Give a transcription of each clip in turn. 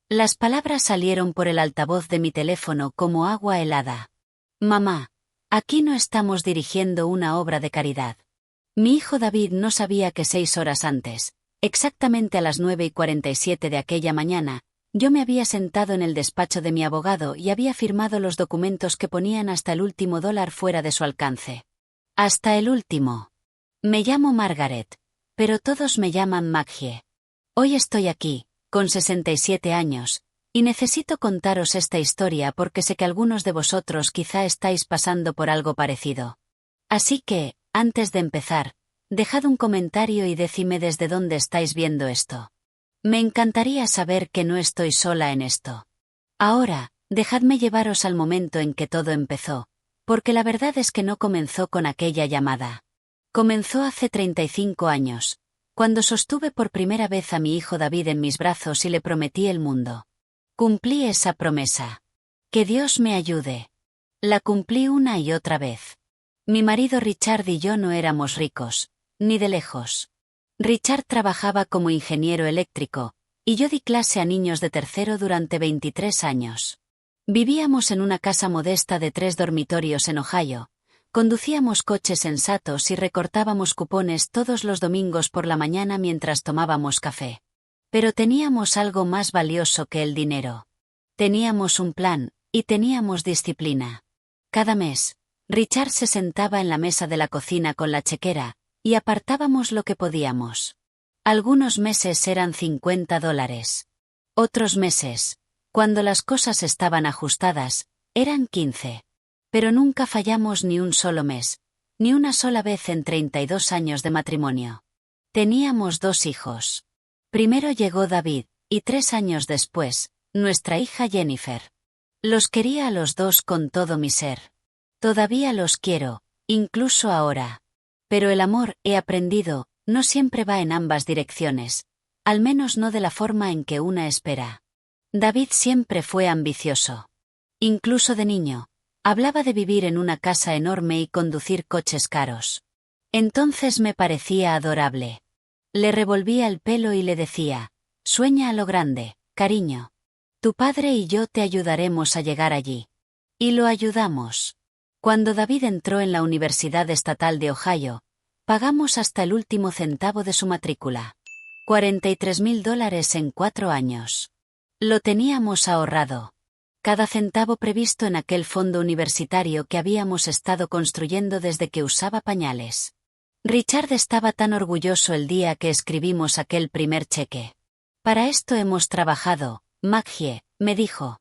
Las palabras salieron por el altavoz de mi teléfono como agua helada. Mamá, aquí no estamos dirigiendo una obra de caridad. Mi hijo David no sabía que 6 horas antes, exactamente a las 9:47 de aquella mañana, yo me había sentado en el despacho de mi abogado y había firmado los documentos que ponían hasta el último dólar fuera de su alcance. Hasta el último. Me llamo Margaret, pero todos me llaman Maggie. Hoy estoy aquí, con 67 años, y necesito contaros esta historia porque sé que algunos de vosotros quizá estáis pasando por algo parecido. Así que, antes de empezar, dejad un comentario y decidme desde dónde estáis viendo esto. Me encantaría saber que no estoy sola en esto. Ahora, dejadme llevaros al momento en que todo empezó, porque la verdad es que no comenzó con aquella llamada. Comenzó hace 35 años, cuando sostuve por primera vez a mi hijo David en mis brazos y le prometí el mundo. Cumplí esa promesa. Que Dios me ayude. La cumplí una y otra vez. Mi marido Richard y yo no éramos ricos, ni de lejos. Richard trabajaba como ingeniero eléctrico, y yo di clase a niños de tercero durante 23 años. Vivíamos en una casa modesta de 3 dormitorios en Ohio, conducíamos coches sensatos y recortábamos cupones todos los domingos por la mañana mientras tomábamos café. Pero teníamos algo más valioso que el dinero. Teníamos un plan, y teníamos disciplina. Cada mes, Richard se sentaba en la mesa de la cocina con la chequera, y apartábamos lo que podíamos. Algunos meses eran $50. Otros meses, cuando las cosas estaban ajustadas, eran 15. Pero nunca fallamos ni un solo mes, ni una sola vez en 32 años de matrimonio. Teníamos 2 hijos. Primero llegó David, y 3 años después, nuestra hija Jennifer. Los quería a los dos con todo mi ser. Todavía los quiero, incluso ahora. Pero el amor, he aprendido, no siempre va en ambas direcciones, al menos no de la forma en que una espera. David siempre fue ambicioso. Incluso de niño, hablaba de vivir en una casa enorme y conducir coches caros. Entonces me parecía adorable. Le revolvía el pelo y le decía, sueña a lo grande, cariño. Tu padre y yo te ayudaremos a llegar allí. Y lo ayudamos. Cuando David entró en la Universidad Estatal de Ohio, pagamos hasta el último centavo de su matrícula. $43,000 en 4 años. Lo teníamos ahorrado. Cada centavo previsto en aquel fondo universitario que habíamos estado construyendo desde que usaba pañales. Richard estaba tan orgulloso el día que escribimos aquel primer cheque. Para esto hemos trabajado, Maggie, me dijo.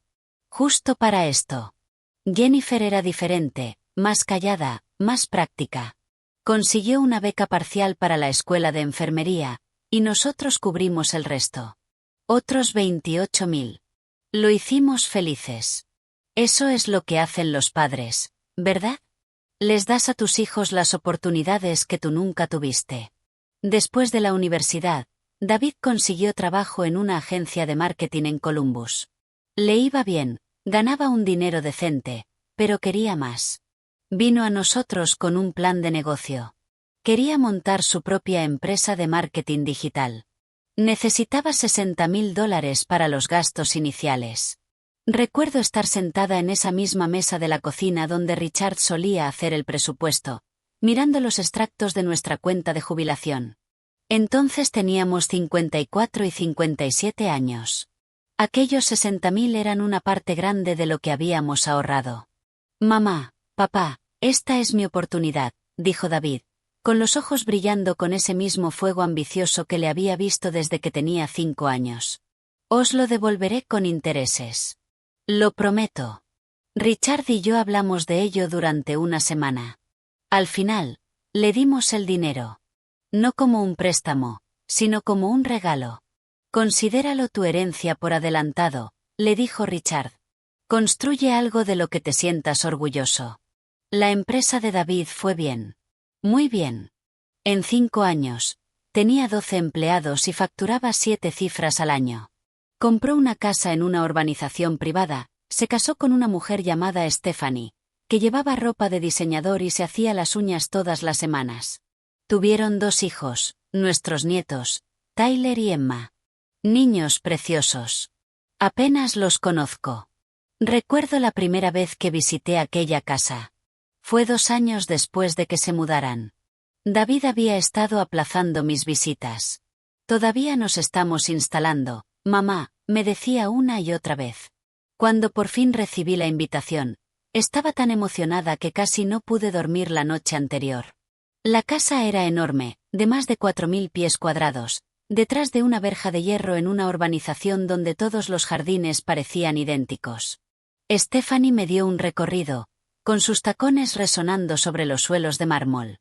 Justo para esto. Jennifer era diferente, más callada, más práctica. Consiguió una beca parcial para la escuela de enfermería, y nosotros cubrimos el resto. Otros 28,000. Lo hicimos felices. Eso es lo que hacen los padres, ¿verdad? Les das a tus hijos las oportunidades que tú nunca tuviste. Después de la universidad, David consiguió trabajo en una agencia de marketing en Columbus. Le iba bien, ganaba un dinero decente, pero quería más. Vino a nosotros con un plan de negocio. Quería montar su propia empresa de marketing digital. Necesitaba $60,000 para los gastos iniciales. Recuerdo estar sentada en esa misma mesa de la cocina donde Richard solía hacer el presupuesto, mirando los extractos de nuestra cuenta de jubilación. Entonces teníamos 54 y 57 años. Aquellos 60,000 eran una parte grande de lo que habíamos ahorrado. Mamá, papá, esta es mi oportunidad, dijo David, con los ojos brillando con ese mismo fuego ambicioso que le había visto desde que tenía 5 años. Os lo devolveré con intereses. Lo prometo. Richard y yo hablamos de ello durante una semana. Al final, le dimos el dinero. No como un préstamo, sino como un regalo. Considéralo tu herencia por adelantado, le dijo Richard. Construye algo de lo que te sientas orgulloso. La empresa de David fue bien. Muy bien. En 5 años, tenía 12 empleados y facturaba 7 cifras al año. Compró una casa en una urbanización privada, se casó con una mujer llamada Stephanie, que llevaba ropa de diseñador y se hacía las uñas todas las semanas. Tuvieron 2 hijos, nuestros nietos, Tyler y Emma. Niños preciosos. Apenas los conozco. Recuerdo la primera vez que visité aquella casa. Fue 2 años después de que se mudaran. David había estado aplazando mis visitas. Todavía nos estamos instalando, mamá, me decía una y otra vez. Cuando por fin recibí la invitación, estaba tan emocionada que casi no pude dormir la noche anterior. La casa era enorme, de más de 4.000 pies cuadrados, detrás de una verja de hierro en una urbanización donde todos los jardines parecían idénticos. Stephanie me dio un recorrido, con sus tacones resonando sobre los suelos de mármol.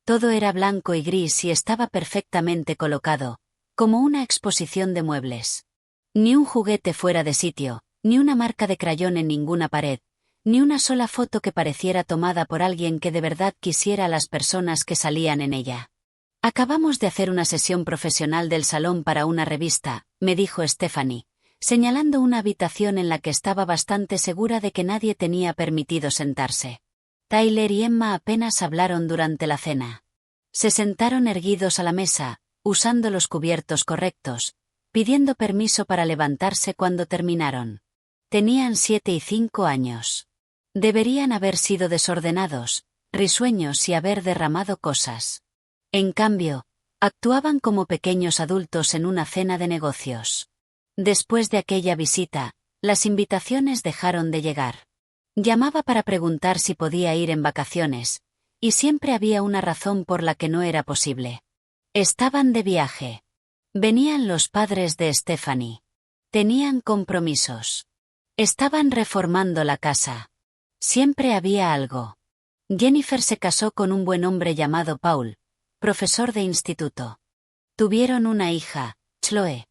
Todo era blanco y gris y estaba perfectamente colocado, como una exposición de muebles. Ni un juguete fuera de sitio, ni una marca de crayón en ninguna pared, ni una sola foto que pareciera tomada por alguien que de verdad quisiera a las personas que salían en ella. Acabamos de hacer una sesión profesional del salón para una revista, me dijo Stephanie, señalando una habitación en la que estaba bastante segura de que nadie tenía permitido sentarse. Tyler y Emma apenas hablaron durante la cena. Se sentaron erguidos a la mesa, usando los cubiertos correctos, pidiendo permiso para levantarse cuando terminaron. Tenían 7 y 5 años. Deberían haber sido desordenados, risueños y haber derramado cosas. En cambio, actuaban como pequeños adultos en una cena de negocios. Después de aquella visita, las invitaciones dejaron de llegar. Llamaba para preguntar si podía ir en vacaciones, y siempre había una razón por la que no era posible. Estaban de viaje. Venían los padres de Stephanie. Tenían compromisos. Estaban reformando la casa. Siempre había algo. Jennifer se casó con un buen hombre llamado Paul, profesor de instituto. Tuvieron una hija, Chloe.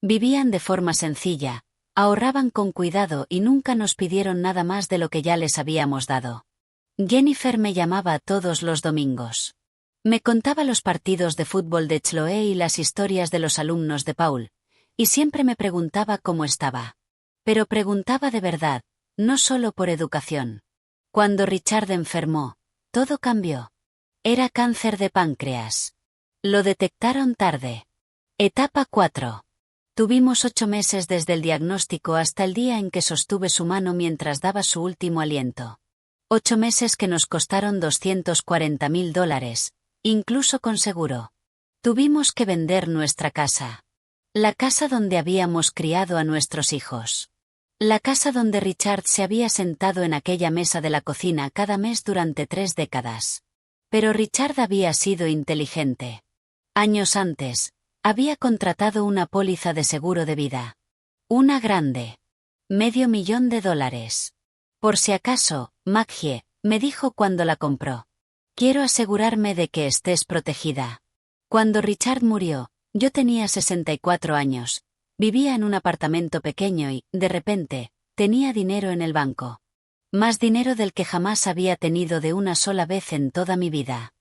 Vivían de forma sencilla, ahorraban con cuidado y nunca nos pidieron nada más de lo que ya les habíamos dado. Jennifer me llamaba todos los domingos. Me contaba los partidos de fútbol de Chloe y las historias de los alumnos de Paul, y siempre me preguntaba cómo estaba. Pero preguntaba de verdad, no solo por educación. Cuando Richard enfermó, todo cambió. Era cáncer de páncreas. Lo detectaron tarde. Etapa 4. Tuvimos 8 meses desde el diagnóstico hasta el día en que sostuve su mano mientras daba su último aliento. 8 meses que nos costaron $240.000, incluso con seguro. Tuvimos que vender nuestra casa. La casa donde habíamos criado a nuestros hijos. La casa donde Richard se había sentado en aquella mesa de la cocina cada mes durante 3 décadas. Pero Richard había sido inteligente. Años antes, había contratado una póliza de seguro de vida. Una grande. $500,000. Por si acaso, Maggie, me dijo cuando la compró. Quiero asegurarme de que estés protegida. Cuando Richard murió, yo tenía 64 años, vivía en un apartamento pequeño y, de repente, tenía dinero en el banco. Más dinero del que jamás había tenido de una sola vez en toda mi vida.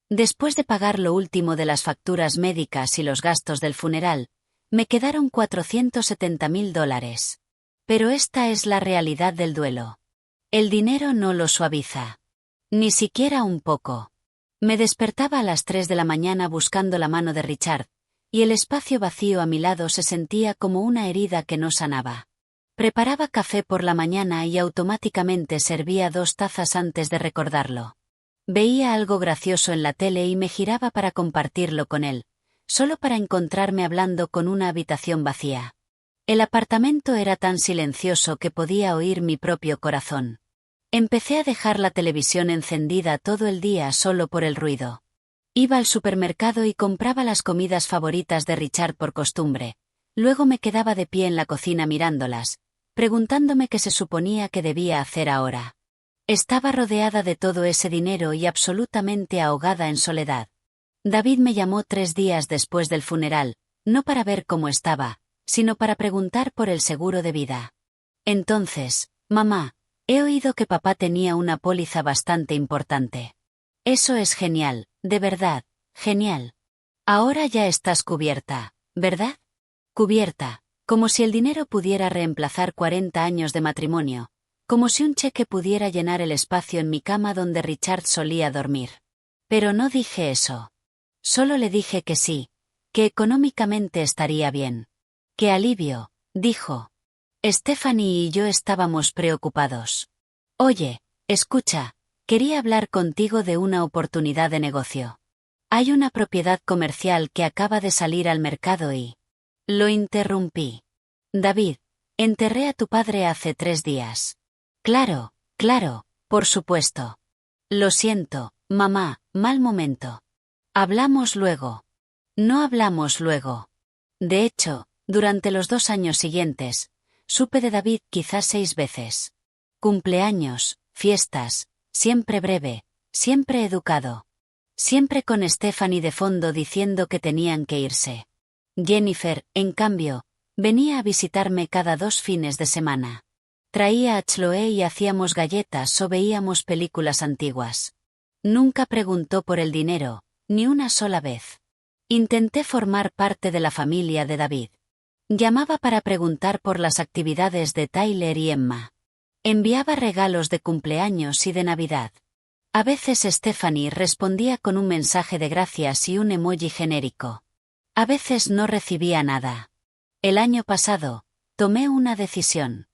Después de pagar lo último de las facturas médicas y los gastos del funeral, me quedaron $470.000. Pero esta es la realidad del duelo. El dinero no lo suaviza. Ni siquiera un poco. Me despertaba a las 3 de la mañana buscando la mano de Richard, y el espacio vacío a mi lado se sentía como una herida que no sanaba. Preparaba café por la mañana y automáticamente servía 2 tazas antes de recordarlo. Veía algo gracioso en la tele y me giraba para compartirlo con él, solo para encontrarme hablando con una habitación vacía. El apartamento era tan silencioso que podía oír mi propio corazón. Empecé a dejar la televisión encendida todo el día solo por el ruido. Iba al supermercado y compraba las comidas favoritas de Richard por costumbre. Luego me quedaba de pie en la cocina mirándolas, preguntándome qué se suponía que debía hacer ahora. Estaba rodeada de todo ese dinero y absolutamente ahogada en soledad. David me llamó 3 días después del funeral, no para ver cómo estaba, sino para preguntar por el seguro de vida. Entonces, mamá, he oído que papá tenía una póliza bastante importante. Eso es genial, de verdad, genial. Ahora ya estás cubierta, ¿verdad? Cubierta, como si el dinero pudiera reemplazar 40 años de matrimonio. Como si un cheque pudiera llenar el espacio en mi cama donde Richard solía dormir. Pero no dije eso. Solo le dije que sí, que económicamente estaría bien. ¡Qué alivio!, dijo. Stephanie y yo estábamos preocupados. Oye, escucha, quería hablar contigo de una oportunidad de negocio. Hay una propiedad comercial que acaba de salir al mercado y... Lo interrumpí. David, enterré a tu padre hace 3 días. Claro, claro, por supuesto. Lo siento, mamá, mal momento. Hablamos luego. No hablamos luego. De hecho, durante los 2 años siguientes, supe de David quizás 6 veces. Cumpleaños, fiestas, siempre breve, siempre educado. Siempre con Stephanie de fondo diciendo que tenían que irse. Jennifer, en cambio, venía a visitarme cada 2 fines de semana. Traía a Chloe y hacíamos galletas o veíamos películas antiguas. Nunca preguntó por el dinero, ni una sola vez. Intenté formar parte de la familia de David. Llamaba para preguntar por las actividades de Tyler y Emma. Enviaba regalos de cumpleaños y de Navidad. A veces Stephanie respondía con un mensaje de gracias y un emoji genérico. A veces no recibía nada. El año pasado, tomé una decisión.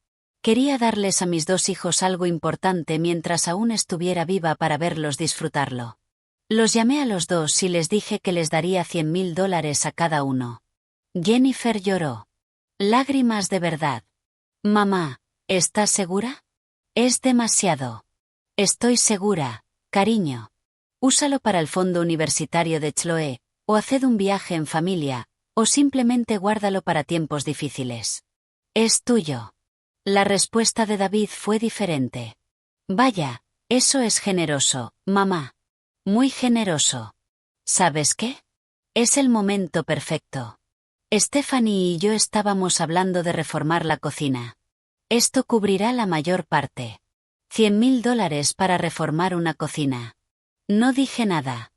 Quería darles a mis 2 hijos algo importante mientras aún estuviera viva para verlos disfrutarlo. Los llamé a los 2 y les dije que les daría $100,000 a cada uno. Jennifer lloró. Lágrimas de verdad. Mamá, ¿estás segura? Es demasiado. Estoy segura, cariño. Úsalo para el fondo universitario de Chloe, o haced un viaje en familia, o simplemente guárdalo para tiempos difíciles. Es tuyo. La respuesta de David fue diferente. Vaya, eso es generoso, mamá. Muy generoso. ¿Sabes qué? Es el momento perfecto. Stephanie y yo estábamos hablando de reformar la cocina. Esto cubrirá la mayor parte. $100,000 para reformar una cocina. No dije nada.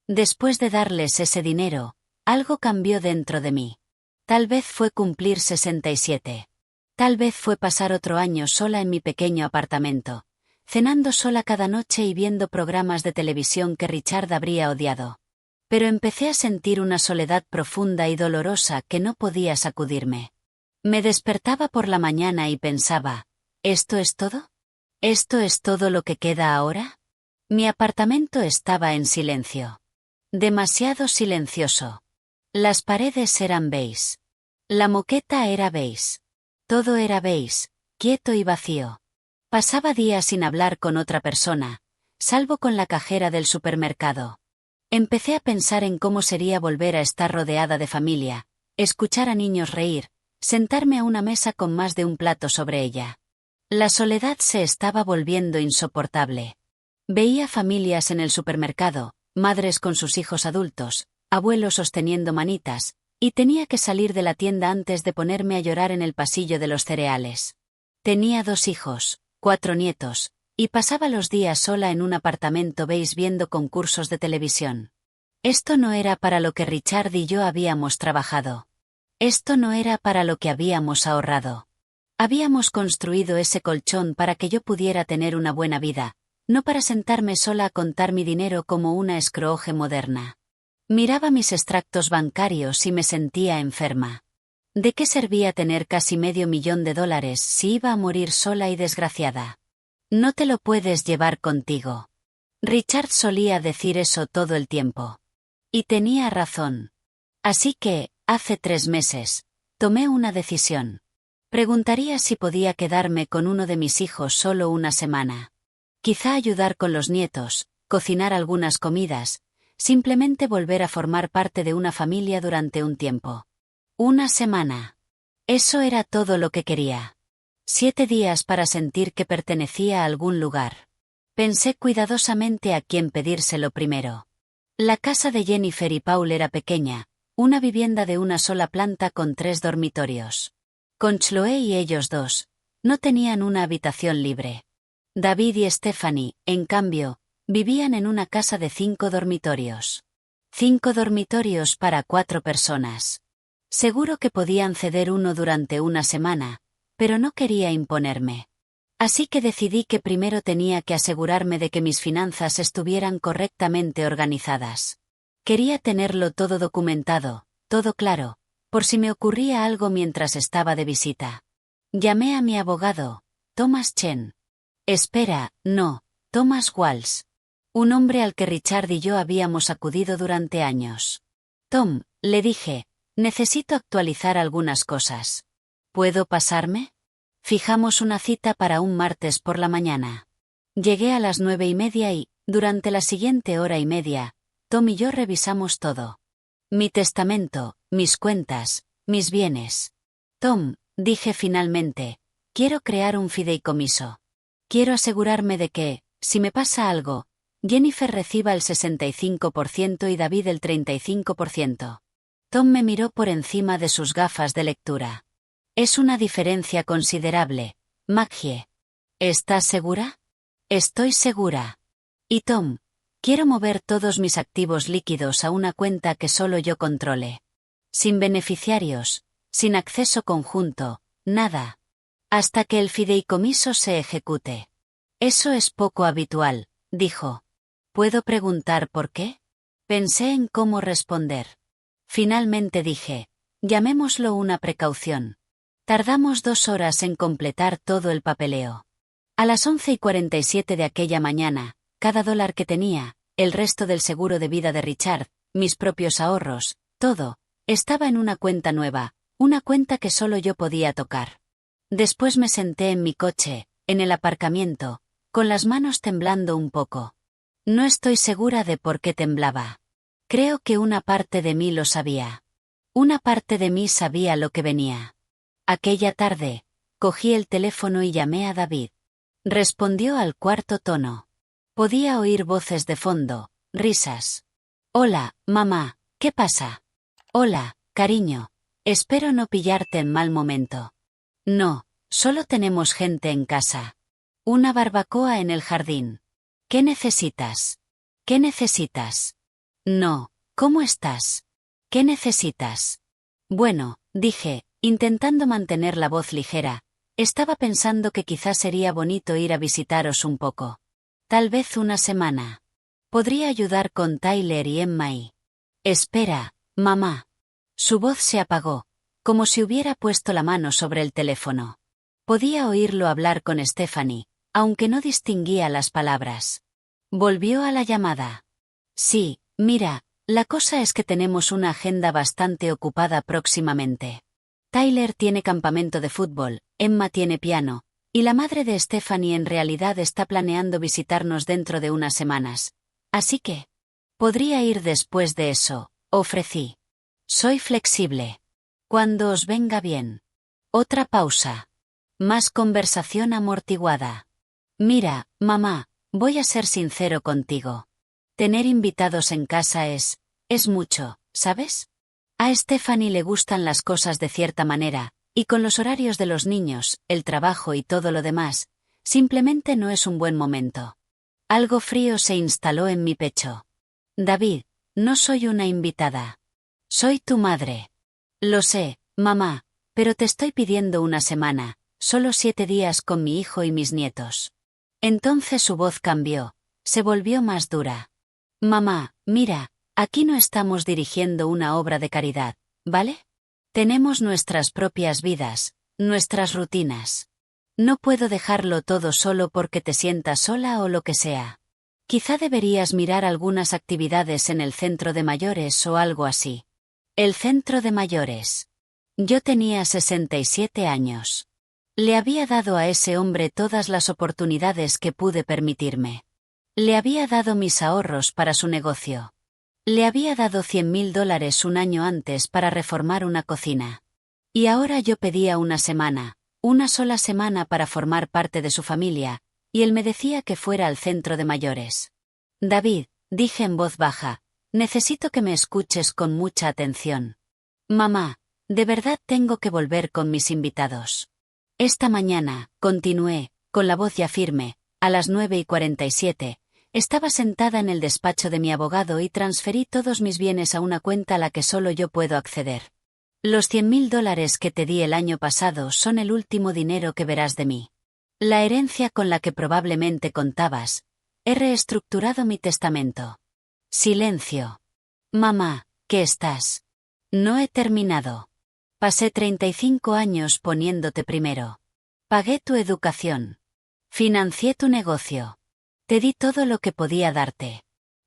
Después de darles ese dinero, algo cambió dentro de mí. Tal vez fue cumplir 67. Tal vez fue pasar otro año sola en mi pequeño apartamento, cenando sola cada noche y viendo programas de televisión que Richard habría odiado. Pero empecé a sentir una soledad profunda y dolorosa que no podía sacudirme. Me despertaba por la mañana y pensaba, ¿esto es todo? ¿Esto es todo lo que queda ahora? Mi apartamento estaba en silencio. Demasiado silencioso. Las paredes eran beige. La moqueta era beige. Todo era beige, quieto y vacío. Pasaba días sin hablar con otra persona, salvo con la cajera del supermercado. Empecé a pensar en cómo sería volver a estar rodeada de familia, escuchar a niños reír, sentarme a una mesa con más de un plato sobre ella. La soledad se estaba volviendo insoportable. Veía familias en el supermercado, madres con sus hijos adultos, abuelos sosteniendo manitas, y tenía que salir de la tienda antes de ponerme a llorar en el pasillo de los cereales. Tenía 2 hijos, 4 nietos, y pasaba los días sola en un apartamento beige viendo concursos de televisión. Esto no era para lo que Richard y yo habíamos trabajado. Esto no era para lo que habíamos ahorrado. Habíamos construido ese colchón para que yo pudiera tener una buena vida, no para sentarme sola a contar mi dinero como una escroje moderna. Miraba mis extractos bancarios y me sentía enferma. ¿De qué servía tener casi $500,000 si iba a morir sola y desgraciada? No te lo puedes llevar contigo. Richard solía decir eso todo el tiempo. Y tenía razón. Así que, hace 3 meses, tomé una decisión. Preguntaría si podía quedarme con uno de mis hijos solo una semana. Quizá ayudar con los nietos, cocinar algunas comidas, simplemente volver a formar parte de una familia durante un tiempo. Una semana. Eso era todo lo que quería. 7 días para sentir que pertenecía a algún lugar. Pensé cuidadosamente a quién pedírselo primero. La casa de Jennifer y Paul era pequeña, una vivienda de una sola planta con 3 dormitorios. Con Chloe y ellos 2, no tenían una habitación libre. David y Stephanie, en cambio, vivían en una casa de 5 dormitorios. 5 dormitorios para 4 personas. Seguro que podían ceder uno durante una semana, pero no quería imponerme. Así que decidí que primero tenía que asegurarme de que mis finanzas estuvieran correctamente organizadas. Quería tenerlo todo documentado, todo claro, por si me ocurría algo mientras estaba de visita. Llamé a mi abogado, Thomas Chen. Espera, no, Thomas Walsh. Un hombre al que Richard y yo habíamos acudido durante años. Tom, le dije, necesito actualizar algunas cosas. ¿Puedo pasarme? Fijamos una cita para un martes por la mañana. Llegué a las 9:30 y, durante la siguiente hora y media, Tom y yo revisamos todo. Mi testamento, mis cuentas, mis bienes. Tom, dije finalmente, quiero crear un fideicomiso. Quiero asegurarme de que, si me pasa algo, Jennifer reciba el 65% y David el 35%. Tom me miró por encima de sus gafas de lectura. Es una diferencia considerable, Maggie. ¿Estás segura? Estoy segura. Y Tom, quiero mover todos mis activos líquidos a una cuenta que solo yo controle. Sin beneficiarios, sin acceso conjunto, nada. Hasta que el fideicomiso se ejecute. Eso es poco habitual, dijo. ¿Puedo preguntar por qué? Pensé en cómo responder. Finalmente dije, llamémoslo una precaución. Tardamos 2 horas en completar todo el papeleo. A las 11:47 de aquella mañana, cada dólar que tenía, el resto del seguro de vida de Richard, mis propios ahorros, todo, estaba en una cuenta nueva, una cuenta que solo yo podía tocar. Después me senté en mi coche, en el aparcamiento, con las manos temblando un poco. No estoy segura de por qué temblaba. Creo que una parte de mí lo sabía. Una parte de mí sabía lo que venía. Aquella tarde, cogí el teléfono y llamé a David. Respondió al cuarto tono. Podía oír voces de fondo, risas. Hola, mamá, ¿qué pasa? Hola, cariño. Espero no pillarte en mal momento. No, solo tenemos gente en casa. Una barbacoa en el jardín. ¿Qué necesitas? ¿Qué necesitas? No, ¿cómo estás? ¿Qué necesitas? Bueno, dije, intentando mantener la voz ligera, estaba pensando que quizás sería bonito ir a visitaros un poco. Tal vez una semana. Podría ayudar con Tyler y Emma y... Espera, mamá. Su voz se apagó, como si hubiera puesto la mano sobre el teléfono. Podía oírlo hablar con Stephanie, aunque no distinguía las palabras. Volvió a la llamada. Sí, mira, la cosa es que tenemos una agenda bastante ocupada próximamente. Tyler tiene campamento de fútbol, Emma tiene piano, y la madre de Stephanie en realidad está planeando visitarnos dentro de unas semanas. Así que... podría ir después de eso, ofrecí. Soy flexible. Cuando os venga bien. Otra pausa. Más conversación amortiguada. Mira, mamá, voy a ser sincero contigo. Tener invitados en casa es mucho, ¿sabes? A Stephanie le gustan las cosas de cierta manera, y con los horarios de los niños, el trabajo y todo lo demás, simplemente no es un buen momento. Algo frío se instaló en mi pecho. David, no soy una invitada. Soy tu madre. Lo sé, mamá, pero te estoy pidiendo una semana, solo 7 días con mi hijo y mis nietos. Entonces su voz cambió, se volvió más dura. Mamá, mira, aquí no estamos dirigiendo una obra de caridad, ¿vale? Tenemos nuestras propias vidas, nuestras rutinas. No puedo dejarlo todo solo porque te sientas sola o lo que sea. Quizá deberías mirar algunas actividades en el centro de mayores o algo así. El centro de mayores. Yo tenía 67 años. Le había dado a ese hombre todas las oportunidades que pude permitirme. Le había dado mis ahorros para su negocio. Le había dado $100,000 un año antes para reformar una cocina. Y ahora yo pedía una semana, una sola semana para formar parte de su familia, y él me decía que fuera al centro de mayores. David, dije en voz baja, necesito que me escuches con mucha atención. Mamá, de verdad tengo que volver con mis invitados. Esta mañana, continué, con la voz ya firme, a las 9:47, estaba sentada en el despacho de mi abogado y transferí todos mis bienes a una cuenta a la que solo yo puedo acceder. Los $100,000 que te di el año pasado son el último dinero que verás de mí. La herencia con la que probablemente contabas. He reestructurado mi testamento. Silencio. Mamá, ¿qué estás? No he terminado. Pasé 35 años poniéndote primero. Pagué tu educación. Financié tu negocio. Te di todo lo que podía darte.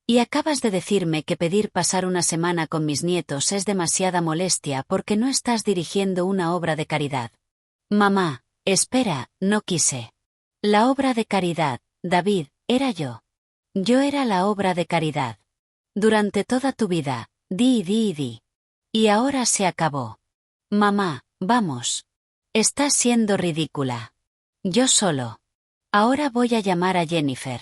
Y acabas de decirme que pedir pasar una semana con mis nietos es demasiada molestia porque no estás dirigiendo una obra de caridad. Mamá, espera, no quise. La obra de caridad, David, era yo. Yo era la obra de caridad. Durante toda tu vida, di y di y di. Y ahora se acabó. Mamá, vamos. Estás siendo ridícula. Yo solo. Ahora voy a llamar a Jennifer.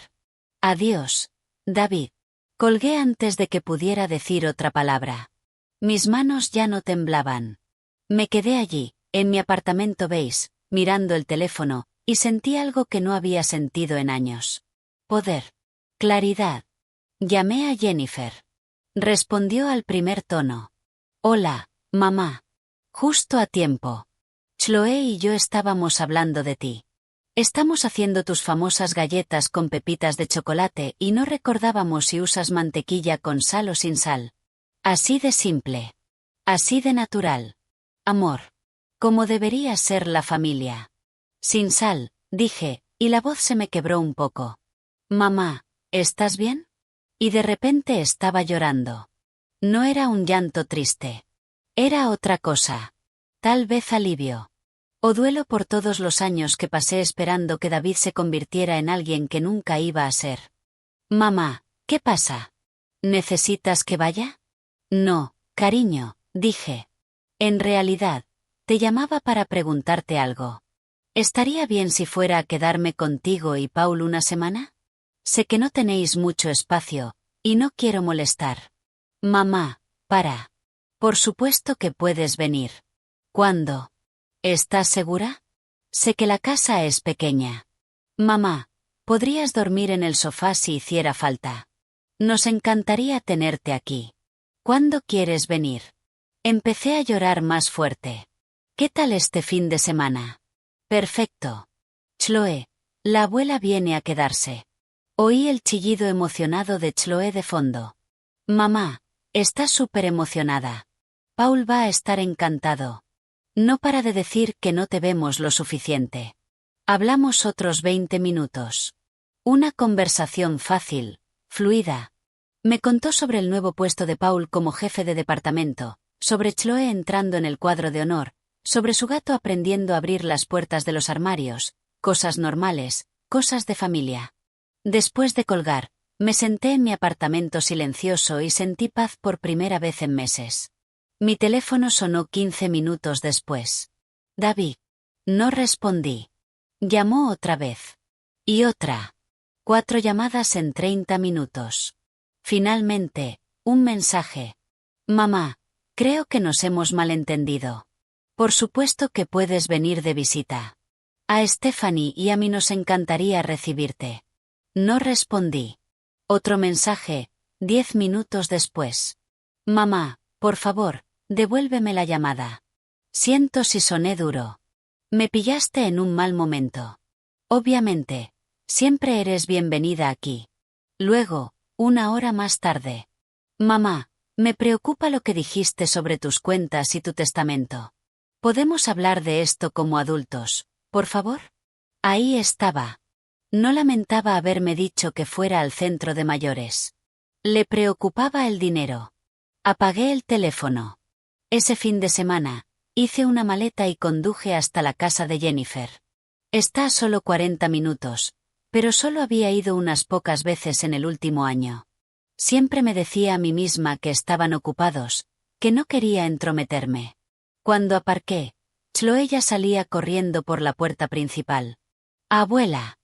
Adiós, David. Colgué antes de que pudiera decir otra palabra. Mis manos ya no temblaban. Me quedé allí, en mi apartamento beige, mirando el teléfono, y sentí algo que no había sentido en años. Poder. Claridad. Llamé a Jennifer. Respondió al primer tono. Hola, mamá. Justo a tiempo. Chloe y yo estábamos hablando de ti. Estamos haciendo tus famosas galletas con pepitas de chocolate y no recordábamos si usas mantequilla con sal o sin sal. Así de simple. Así de natural. Amor. Como debería ser la familia. Sin sal, dije, y la voz se me quebró un poco. Mamá, ¿estás bien? Y de repente estaba llorando. No era un llanto triste. Era otra cosa. Tal vez alivio. O duelo por todos los años que pasé esperando que David se convirtiera en alguien que nunca iba a ser. Mamá, ¿qué pasa? ¿Necesitas que vaya? No, cariño, dije. En realidad, te llamaba para preguntarte algo. ¿Estaría bien si fuera a quedarme contigo y Paul una semana? Sé que no tenéis mucho espacio, y no quiero molestar. Mamá, para. Por supuesto que puedes venir. ¿Cuándo? ¿Estás segura? Sé que la casa es pequeña. Mamá, podrías dormir en el sofá si hiciera falta. Nos encantaría tenerte aquí. ¿Cuándo quieres venir? Empecé a llorar más fuerte. ¿Qué tal este fin de semana? Perfecto. Chloe, la abuela viene a quedarse. Oí el chillido emocionado de Chloe de fondo. Mamá, está súper emocionada. Paul va a estar encantado. No para de decir que no te vemos lo suficiente. Hablamos otros 20 minutos. Una conversación fácil, fluida. Me contó sobre el nuevo puesto de Paul como jefe de departamento, sobre Chloe entrando en el cuadro de honor, sobre su gato aprendiendo a abrir las puertas de los armarios, cosas normales, cosas de familia. Después de colgar, me senté en mi apartamento silencioso y sentí paz por primera vez en meses. Mi teléfono sonó 15 minutos después. David. No respondí. Llamó otra vez. Y otra. 4 llamadas en 30 minutos. Finalmente, un mensaje. Mamá, creo que nos hemos malentendido. Por supuesto que puedes venir de visita. A Stephanie y a mí nos encantaría recibirte. No respondí. Otro mensaje, 10 minutos después. Mamá, por favor, devuélveme la llamada. Siento si soné duro. Me pillaste en un mal momento. Obviamente, siempre eres bienvenida aquí. Luego, 1 hora más tarde. Mamá, me preocupa lo que dijiste sobre tus cuentas y tu testamento. ¿Podemos hablar de esto como adultos, por favor? Ahí estaba. No lamentaba haberme dicho que fuera al centro de mayores. Le preocupaba el dinero. Apagué el teléfono. Ese fin de semana, hice una maleta y conduje hasta la casa de Jennifer. Está a solo 40 minutos, pero solo había ido unas pocas veces en el último año. Siempre me decía a mí misma que estaban ocupados, que no quería entrometerme. Cuando aparqué, Chloe ya salía corriendo por la puerta principal. ¡Abuela!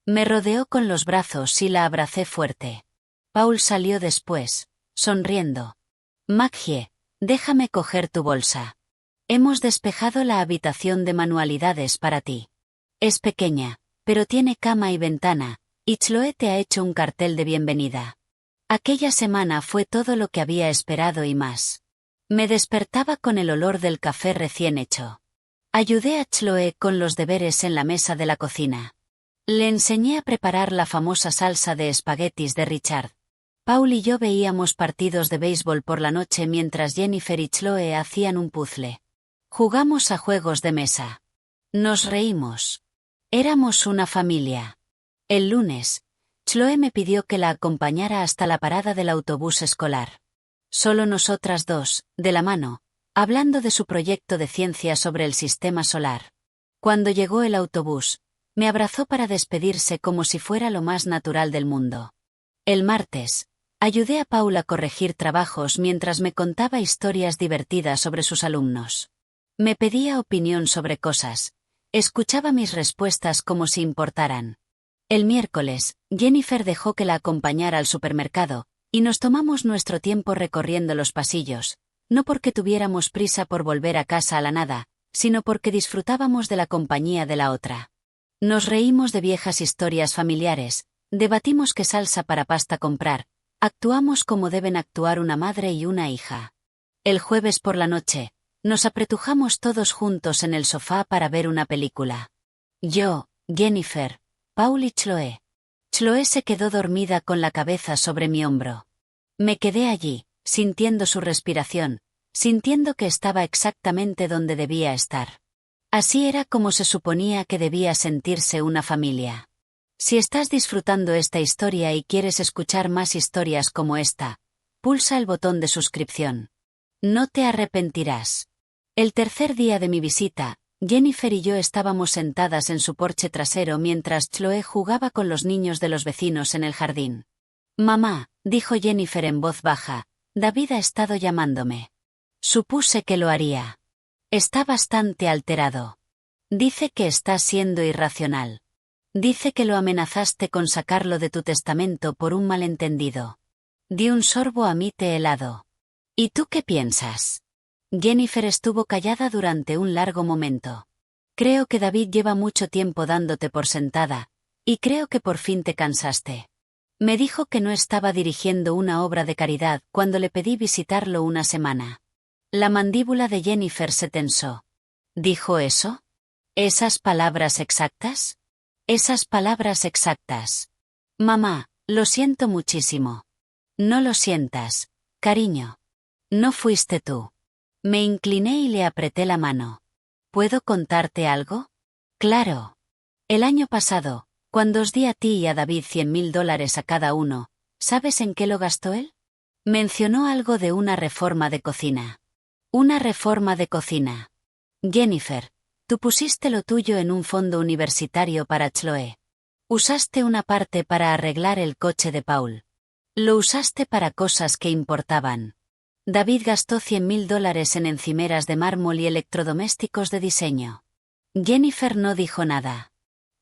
Me rodeó con los brazos y la abracé fuerte. Paul salió después, sonriendo. Maggie, déjame coger tu bolsa. Hemos despejado la habitación de manualidades para ti. Es pequeña, pero tiene cama y ventana, y Chloe te ha hecho un cartel de bienvenida. Aquella semana fue todo lo que había esperado y más. Me despertaba con el olor del café recién hecho. Ayudé a Chloe con los deberes en la mesa de la cocina. Le enseñé a preparar la famosa salsa de espaguetis de Richard. Paul y yo veíamos partidos de béisbol por la noche mientras Jennifer y Chloe hacían un puzzle. Jugamos a juegos de mesa. Nos reímos. Éramos una familia. El lunes, Chloe me pidió que la acompañara hasta la parada del autobús escolar. Solo nosotras dos, de la mano, hablando de su proyecto de ciencia sobre el sistema solar. Cuando llegó el autobús, me abrazó para despedirse como si fuera lo más natural del mundo. El martes, ayudé a Paul a corregir trabajos mientras me contaba historias divertidas sobre sus alumnos. Me pedía opinión sobre cosas. Escuchaba mis respuestas como si importaran. El miércoles, Jennifer dejó que la acompañara al supermercado, y nos tomamos nuestro tiempo recorriendo los pasillos, no porque tuviéramos prisa por volver a casa a la nada, sino porque disfrutábamos de la compañía de la otra. Nos reímos de viejas historias familiares, debatimos qué salsa para pasta comprar, actuamos como deben actuar una madre y una hija. El jueves por la noche, nos apretujamos todos juntos en el sofá para ver una película. Yo, Jennifer, Paul y Chloe. Chloe se quedó dormida con la cabeza sobre mi hombro. Me quedé allí, sintiendo su respiración, sintiendo que estaba exactamente donde debía estar. Así era como se suponía que debía sentirse una familia. Si estás disfrutando esta historia y quieres escuchar más historias como esta, pulsa el botón de suscripción. No te arrepentirás. El tercer día de mi visita, Jennifer y yo estábamos sentadas en su porche trasero mientras Chloe jugaba con los niños de los vecinos en el jardín. Mamá, dijo Jennifer en voz baja, David ha estado llamándome. Supuse que lo haría. Está bastante alterado. Dice que estás siendo irracional. Dice que lo amenazaste con sacarlo de tu testamento por un malentendido. Di un sorbo a mi té helado. ¿Y tú qué piensas? Jennifer estuvo callada durante un largo momento. Creo que David lleva mucho tiempo dándote por sentada, y creo que por fin te cansaste. Me dijo que no estaba dirigiendo una obra de caridad cuando le pedí visitarlo una semana. La mandíbula de Jennifer se tensó. ¿Dijo eso? ¿Esas palabras exactas? Esas palabras exactas. Mamá, lo siento muchísimo. No lo sientas, cariño. No fuiste tú. Me incliné y le apreté la mano. ¿Puedo contarte algo? Claro. El año pasado, cuando os di a ti y a David $100,000 a cada uno, ¿sabes en qué lo gastó él? Mencionó algo de una reforma de cocina. Una reforma de cocina. Jennifer, tú pusiste lo tuyo en un fondo universitario para Chloe. Usaste una parte para arreglar el coche de Paul. Lo usaste para cosas que importaban. David gastó $100,000 en encimeras de mármol y electrodomésticos de diseño. Jennifer no dijo nada.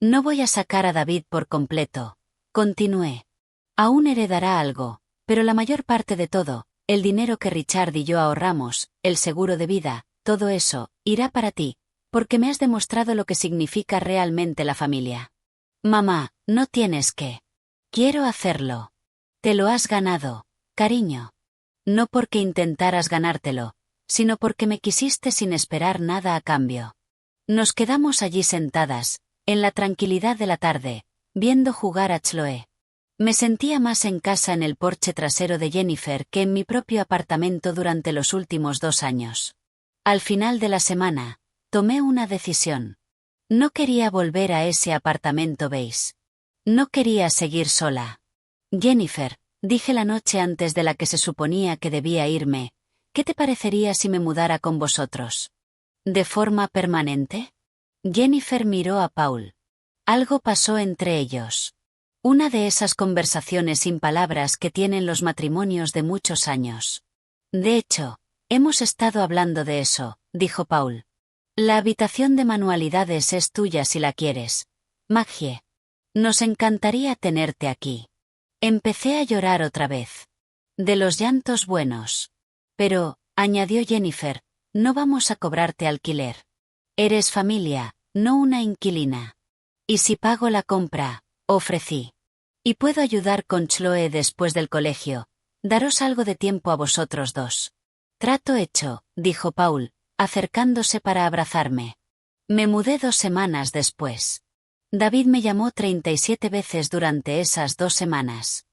No voy a sacar a David por completo, continué. Aún heredará algo, pero la mayor parte de todo, el dinero que Richard y yo ahorramos, el seguro de vida, todo eso, irá para ti, porque me has demostrado lo que significa realmente la familia. Mamá, no tienes que. Quiero hacerlo. Te lo has ganado, cariño. No porque intentaras ganártelo, sino porque me quisiste sin esperar nada a cambio. Nos quedamos allí sentadas, en la tranquilidad de la tarde, viendo jugar a Chloe. Me sentía más en casa en el porche trasero de Jennifer que en mi propio apartamento durante los últimos 2 años. Al final de la semana, tomé una decisión. No quería volver a ese apartamento beige. No quería seguir sola. Jennifer, dije la noche antes de la que se suponía que debía irme, ¿qué te parecería si me mudara con vosotros? ¿De forma permanente? Jennifer miró a Paul. Algo pasó entre ellos. Una de esas conversaciones sin palabras que tienen los matrimonios de muchos años. De hecho, hemos estado hablando de eso, dijo Paul. La habitación de manualidades es tuya si la quieres. Maggie. Nos encantaría tenerte aquí. Empecé a llorar otra vez. De los llantos buenos. Pero, añadió Jennifer, no vamos a cobrarte alquiler. Eres familia, no una inquilina. ¿Y si pago la compra? Ofrecí. Y puedo ayudar con Chloe después del colegio. Daros algo de tiempo a vosotros dos. Trato hecho, dijo Paul, acercándose para abrazarme. Me mudé 2 semanas después. David me llamó 37 veces durante esas 2 semanas.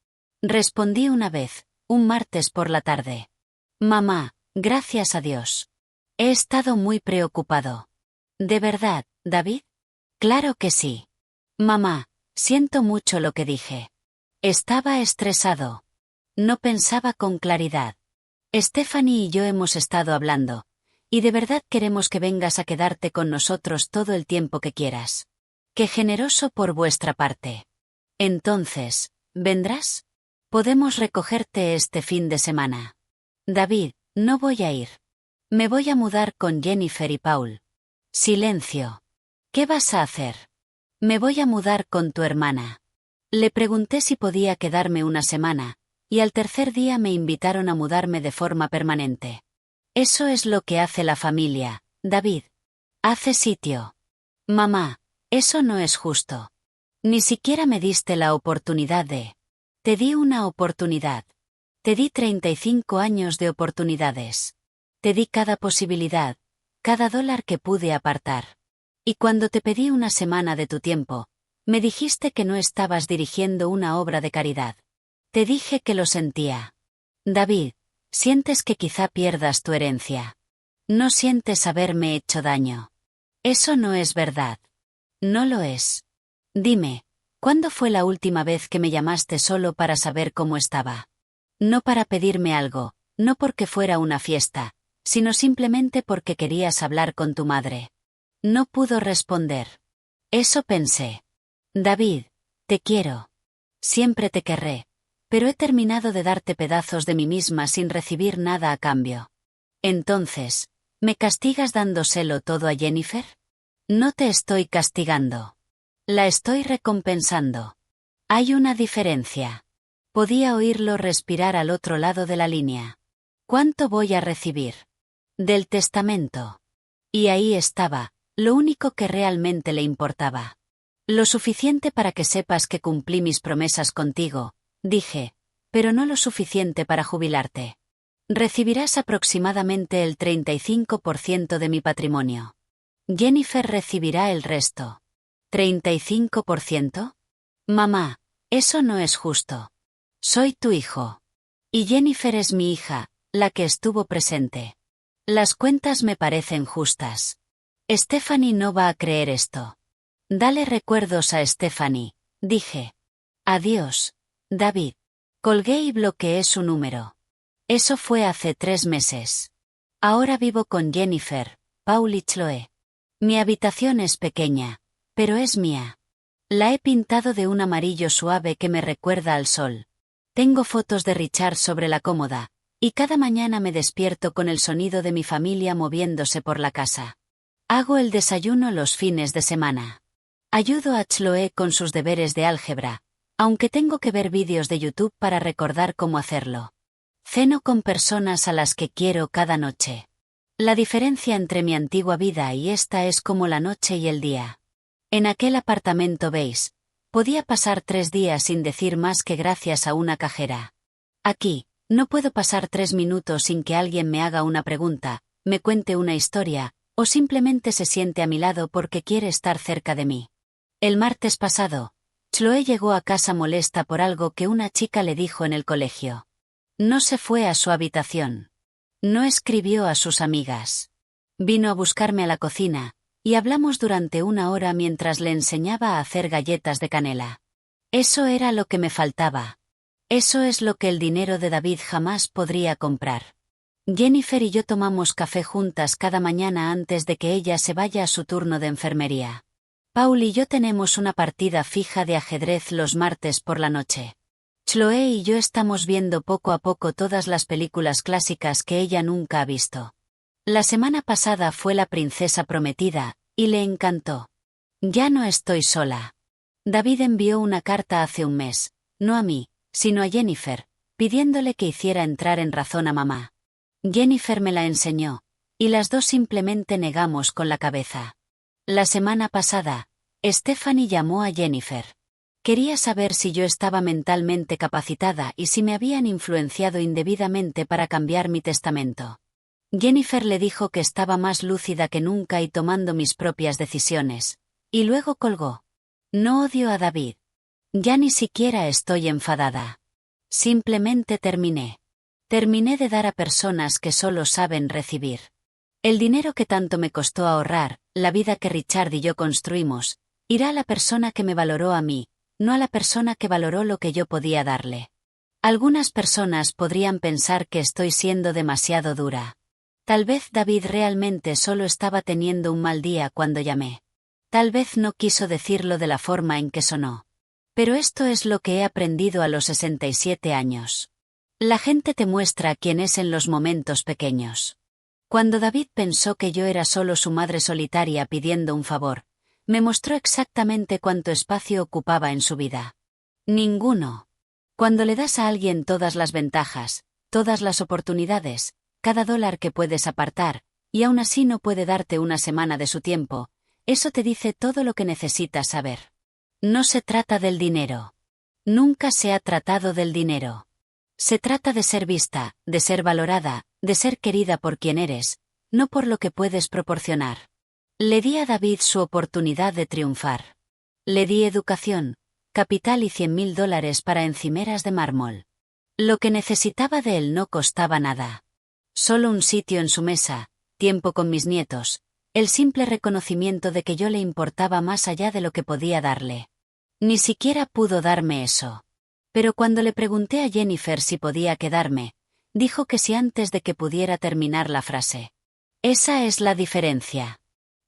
Respondí una vez, un martes por la tarde. Mamá, gracias a Dios. He estado muy preocupado. ¿De verdad, David? Claro que sí. Mamá, siento mucho lo que dije. Estaba estresado. No pensaba con claridad. Stephanie y yo hemos estado hablando, y de verdad queremos que vengas a quedarte con nosotros todo el tiempo que quieras. Qué generoso por vuestra parte. Entonces, ¿vendrás? Podemos recogerte este fin de semana. David, no voy a ir. Me voy a mudar con Jennifer y Paul. Silencio. ¿Qué vas a hacer? Me voy a mudar con tu hermana. Le pregunté si podía quedarme una semana, y al tercer día me invitaron a mudarme de forma permanente. Eso es lo que hace la familia, David. Hace sitio. Mamá, eso no es justo. Ni siquiera me diste la oportunidad de... Te di una oportunidad. Te di 35 años de oportunidades. Te di cada posibilidad, cada dólar que pude apartar. Y cuando te pedí una semana de tu tiempo, me dijiste que no estabas dirigiendo una obra de caridad. Te dije que lo sentía. David, sientes que quizá pierdas tu herencia. No sientes haberme hecho daño. Eso no es verdad. No lo es. Dime, ¿cuándo fue la última vez que me llamaste solo para saber cómo estaba? No para pedirme algo, no porque fuera una fiesta, sino simplemente porque querías hablar con tu madre. No pudo responder. Eso pensé. David, te quiero. Siempre te querré. Pero he terminado de darte pedazos de mí misma sin recibir nada a cambio. Entonces, ¿me castigas dándoselo todo a Jennifer? No te estoy castigando. La estoy recompensando. Hay una diferencia. Podía oírlo respirar al otro lado de la línea. ¿Cuánto voy a recibir? Del testamento. Y ahí estaba, lo único que realmente le importaba. Lo suficiente para que sepas que cumplí mis promesas contigo, dije, pero no lo suficiente para jubilarte. Recibirás aproximadamente el 35% de mi patrimonio. Jennifer recibirá el resto. ¿35%? Mamá, eso no es justo. Soy tu hijo. Y Jennifer es mi hija, la que estuvo presente. Las cuentas me parecen justas. Stephanie no va a creer esto. Dale recuerdos a Stephanie, dije. Adiós, David. Colgué y bloqueé su número. Eso fue hace 3 meses. Ahora vivo con Jennifer, Paul y Chloe. Mi habitación es pequeña, pero es mía. La he pintado de un amarillo suave que me recuerda al sol. Tengo fotos de Richard sobre la cómoda, y cada mañana me despierto con el sonido de mi familia moviéndose por la casa. Hago el desayuno los fines de semana. Ayudo a Chloe con sus deberes de álgebra, aunque tengo que ver vídeos de YouTube para recordar cómo hacerlo. Ceno con personas a las que quiero cada noche. La diferencia entre mi antigua vida y esta es como la noche y el día. En aquel apartamento beige, podía pasar 3 días sin decir más que gracias a una cajera. Aquí, no puedo pasar 3 minutos sin que alguien me haga una pregunta, me cuente una historia, o simplemente se siente a mi lado porque quiere estar cerca de mí. El martes pasado, Chloe llegó a casa molesta por algo que una chica le dijo en el colegio. No se fue a su habitación. No escribió a sus amigas. Vino a buscarme a la cocina, y hablamos durante 1 hora mientras le enseñaba a hacer galletas de canela. Eso era lo que me faltaba. Eso es lo que el dinero de David jamás podría comprar. Jennifer y yo tomamos café juntas cada mañana antes de que ella se vaya a su turno de enfermería. Paul y yo tenemos una partida fija de ajedrez los martes por la noche. Chloe y yo estamos viendo poco a poco todas las películas clásicas que ella nunca ha visto. La semana pasada fue La princesa prometida, y le encantó. Ya no estoy sola. David envió una carta hace un mes, no a mí, sino a Jennifer, pidiéndole que hiciera entrar en razón a mamá. Jennifer me la enseñó, y las dos simplemente negamos con la cabeza. La semana pasada, Stephanie llamó a Jennifer. Quería saber si yo estaba mentalmente capacitada y si me habían influenciado indebidamente para cambiar mi testamento. Jennifer le dijo que estaba más lúcida que nunca y tomando mis propias decisiones, y luego colgó. No odio a David. Ya ni siquiera estoy enfadada. Simplemente terminé. Terminé de dar a personas que solo saben recibir. El dinero que tanto me costó ahorrar, la vida que Richard y yo construimos, Irá a la persona que me valoró a mí, no a la persona que valoró lo que yo podía darle. Algunas personas podrían pensar que estoy siendo demasiado dura. Tal vez David realmente solo estaba teniendo un mal día cuando llamé. Tal vez no quiso decirlo de la forma en que sonó. Pero esto es lo que he aprendido a los 67 años. La gente te muestra quién es en los momentos pequeños. Cuando David pensó que yo era solo su madre solitaria pidiendo un favor, me mostró exactamente cuánto espacio ocupaba en su vida. Ninguno. Cuando le das a alguien todas las ventajas, todas las oportunidades, cada dólar que puedes apartar, y aún así no puede darte una semana de su tiempo, eso te dice todo lo que necesitas saber. No se trata del dinero. Nunca se ha tratado del dinero. Se trata de ser vista, de ser valorada, de ser querida por quien eres, no por lo que puedes proporcionar. Le di a David su oportunidad de triunfar. Le di educación, capital y $100,000 para encimeras de mármol. Lo que necesitaba de él no costaba nada. Solo un sitio en su mesa, tiempo con mis nietos, el simple reconocimiento de que yo le importaba más allá de lo que podía darle. Ni siquiera pudo darme eso. Pero cuando le pregunté a Jennifer si podía quedarme, dijo que sí antes de que pudiera terminar la frase. Esa es la diferencia.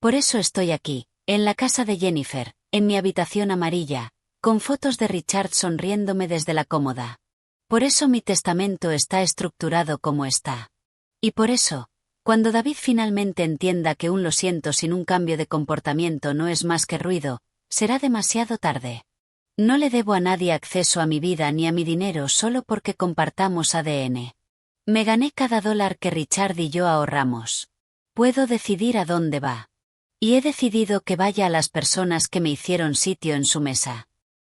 Por eso estoy aquí, en la casa de Jennifer, en mi habitación amarilla, con fotos de Richard sonriéndome desde la cómoda. Por eso mi testamento está estructurado como está. Y por eso, cuando David finalmente entienda que un lo siento sin un cambio de comportamiento no es más que ruido, será demasiado tarde. No le debo a nadie acceso a mi vida ni a mi dinero solo porque compartamos ADN. Me gané cada dólar que Richard y yo ahorramos. Puedo decidir a dónde va. Y he decidido que vaya a las personas que me hicieron sitio en su mesa.